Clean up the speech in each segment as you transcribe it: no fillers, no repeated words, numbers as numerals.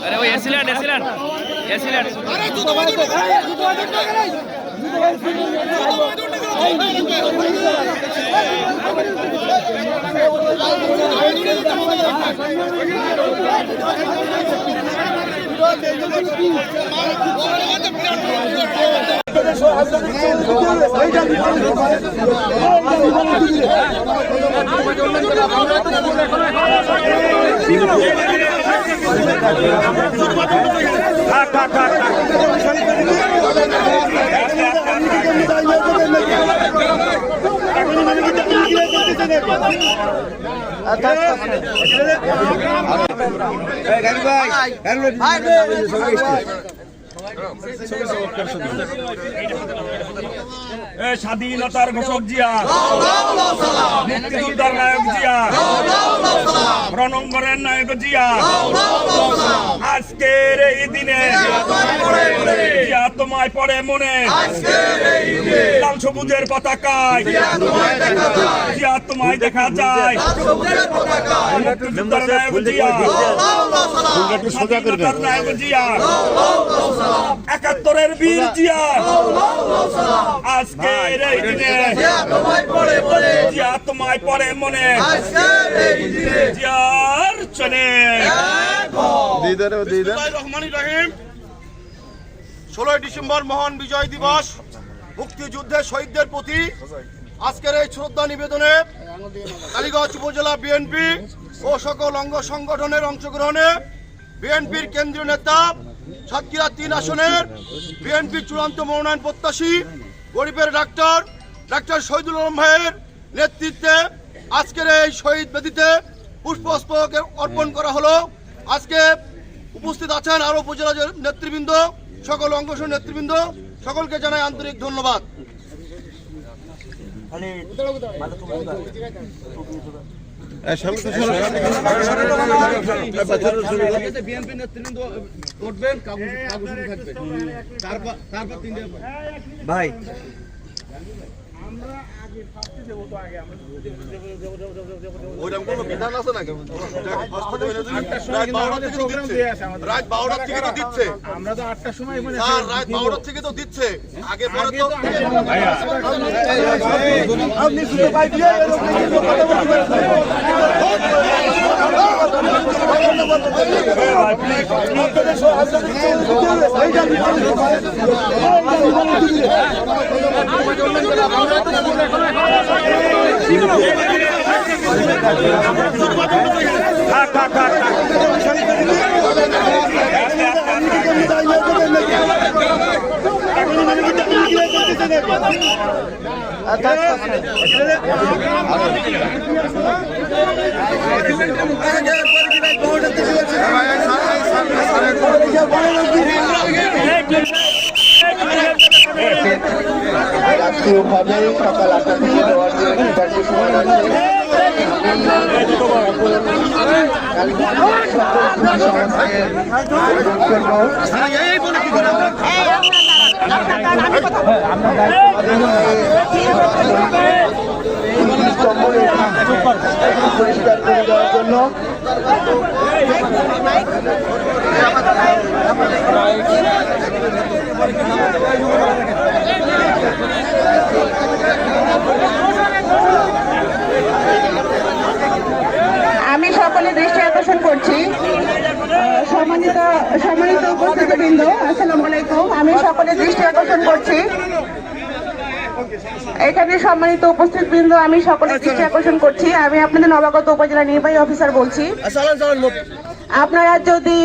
अरे वो एसिलेंट एसिलेंट एसिलेंट अरे तू तो স্বাধীনতার ঘোষক জিয়া, মুক্তিযোদ্ধার নায়ক জিয়া, রণাঙ্গনের নায়ক জিয়া, আজকের এই দিনে জিয়া তোমায় পড়ে মনে, লাল সবুজের পতাকায় জিয়া তোমায় দেখা যায়, মুক্তিযোদ্ধার নায়ক জিয়া, স্বাধীনতার নায়ক জিয়া, ৭১-এর বীর জিয়া, আজকের এই দিনে জিয়া তোমায় পড়ে মনে, জিয়ার চলে। ১৬ ডিসেম্বর মহান বিজয় দিবস, মুক্তিযুদ্ধের শহীদদের প্রতি আজকের এই শ্রদ্ধা নিবেদনে কালীগঞ্জ উপজেলা বিএনপি ও সকল অঙ্গ সংগঠনের অংশগ্রহণে বিএনপির কেন্দ্রীয় নেতা, সাতক্ষীরা ৩ আসনের বিএনপির চূড়ান্ত মনোনয়ন প্রত্যাশী গরিবের ডাক্তার শহীদুল আলম ভাইয়ের নেতৃত্বে আজকের এই শহীদ বেদিতে পুষ্পস্তবক অর্পণ করা হলো। আজকে উপস্থিত আছেন আরো উপজেলা নেতৃবৃন্দ, সকল অঙ্গ নেতৃবৃন্দ, সকলকে জানাই আন্তরিক ধন্যবাদ। বিএনপি নেতৃবৃন্দ উঠবেন, কাগজ থাকবে, ভাই আমরা আগে ফার্স্টে দেব, তো আগে আমরা ওইরকম কোনো বিধান আছে নাকি? রাত 12টার থেকে তো দিচ্ছে, আমরা তো 8টার সময় মানে রাত 12টার থেকে তো দিচ্ছে, আগে পরে তো আপনি শুধু ভাই দিয়ে কথা বলবেন। রাষ্ট্রীয়ভাবে সকাল ৮টা থেকে দেওয়ার জন্য সময় আছে। পরিষ্কার করে দেওয়ার জন্য আমি সকলের দৃষ্টি আকর্ষণ করছি, সম্মানিত উপস্থিতবৃন্দ, আসসালামু আলাইকুম। আমি সকলের দৃষ্টি আকর্ষণ করছি, এখানে সম্মানিত উপস্থিতবৃন্দ, আমি সকলের দৃষ্টি আকর্ষণ করছি, আমি আপনাদের নবাগত উপজেলা নির্বাহী অফিসার বলছি। আপনারা যদি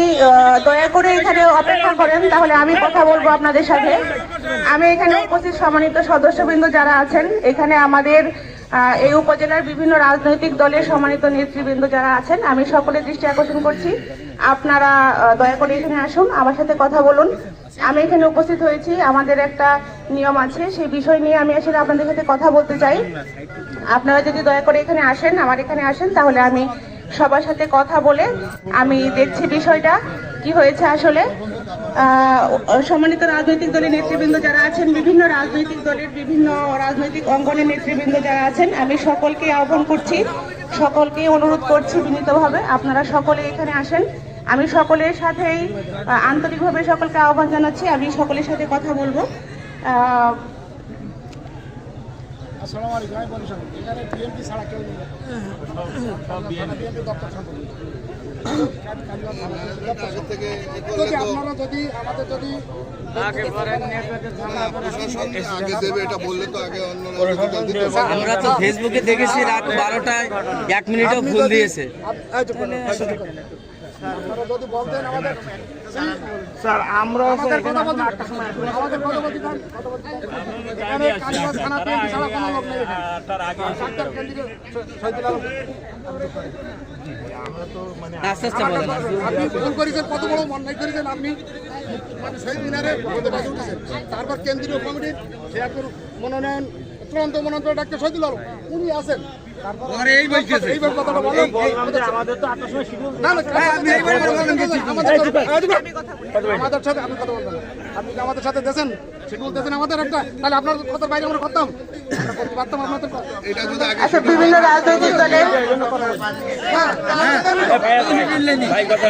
দয়া করে এখানে অপেক্ষা করেন তাহলে আমি কথা বলবো আপনাদের সাথে। আমি এখানে উপস্থিত সম্মানিত সদস্যবৃন্দ যারা আছেন, এখানে আমাদের এই উপজেলার বিভিন্ন রাজনৈতিক দলের সম্মানিত নেতৃবৃন্দ যারা আছেন, আমি সকলের দৃষ্টি আকর্ষণ করছি, আপনারা দয়া করে এখানে আসুন, আমার সাথে কথা বলুন। আমি এখানে উপস্থিত হয়েছি, আমাদের একটা নিয়ম আছে, সেই বিষয় নিয়ে আমি আসলে আপনাদের সাথে কথা বলতে চাই। আপনারা যদি দয়া করে এখানে আসেন, আমার এখানে আসেন, তাহলে আমি সবার সাথে কথা বলে আমি দেখছি বিষয়টা কি হয়েছে আসলে। সম্মানিত রাজনৈতিক দলের নেতৃবৃন্দ যারা আছেন, বিভিন্ন রাজনৈতিক দলের বিভিন্ন রাজনৈতিক অঙ্গনের নেতৃবৃন্দ যারা আছেন, আমি সকলকে আহ্বান করছি, সকলকে অনুরোধ করছি বিনীতভাবে আপনারা সকলে এখানে আসেন। আমি সকলের সাথেই আন্তরিকভাবে সকলকে আহ্বান জানাচ্ছি, আমি সকলের সাথে কথা বলবো। আসসালামু আলাইকুম। আমি বলি শোনো, এখানে বিএনপি ছাড়া কেউ নেই। বিএনপি দপ্তর সম্পর্কে যদি আপনারা যদি আমাদের যদি আমরা তো ফেসবুকে দেখেছি রাত 12টায় 1 মিনিটও ভুল দিয়েছে। আপনারা যদি বলতেন আমাদের স্যার আমরা আমাদের কথা বলতে আমাদের কথা বলতে এখানে কালীগঞ্জ থানা বিএনপি ছাড়া কোনো লোক নেই এখানে। ডাক্তার কেন্দ্রীয় শহীদুল আলম আস্তে আস্তে বলেন। আপনি ভুল করেছেন, কত বড় অন্যায় করেছেন আপনি। মানে শহীদ মিনারে মধ্যে বাজে উঠেছেন, তারপর কেন্দ্রীয় কমিটির সে একজন মনোনয়ন চূড়ান্ত মনোনয়ন ডাক্তার শহীদুল আলম উনি আছেন। এইবার কথাটা বলেন, আমাদের তো 8টার সময় শিডিউল না না আপনি এইবার আমাদের সাথে আপনি কথা বলবেন। আপনি কি আমাদের সাথে দেন শিডিউল দেন আমাদের একটা, তাহলে আপনার কথার বাইরে আমরা করতাম পারতাম আপনাদের। আচ্ছা, বিভিন্ন রাজনৈতিক দলের ভাই কথা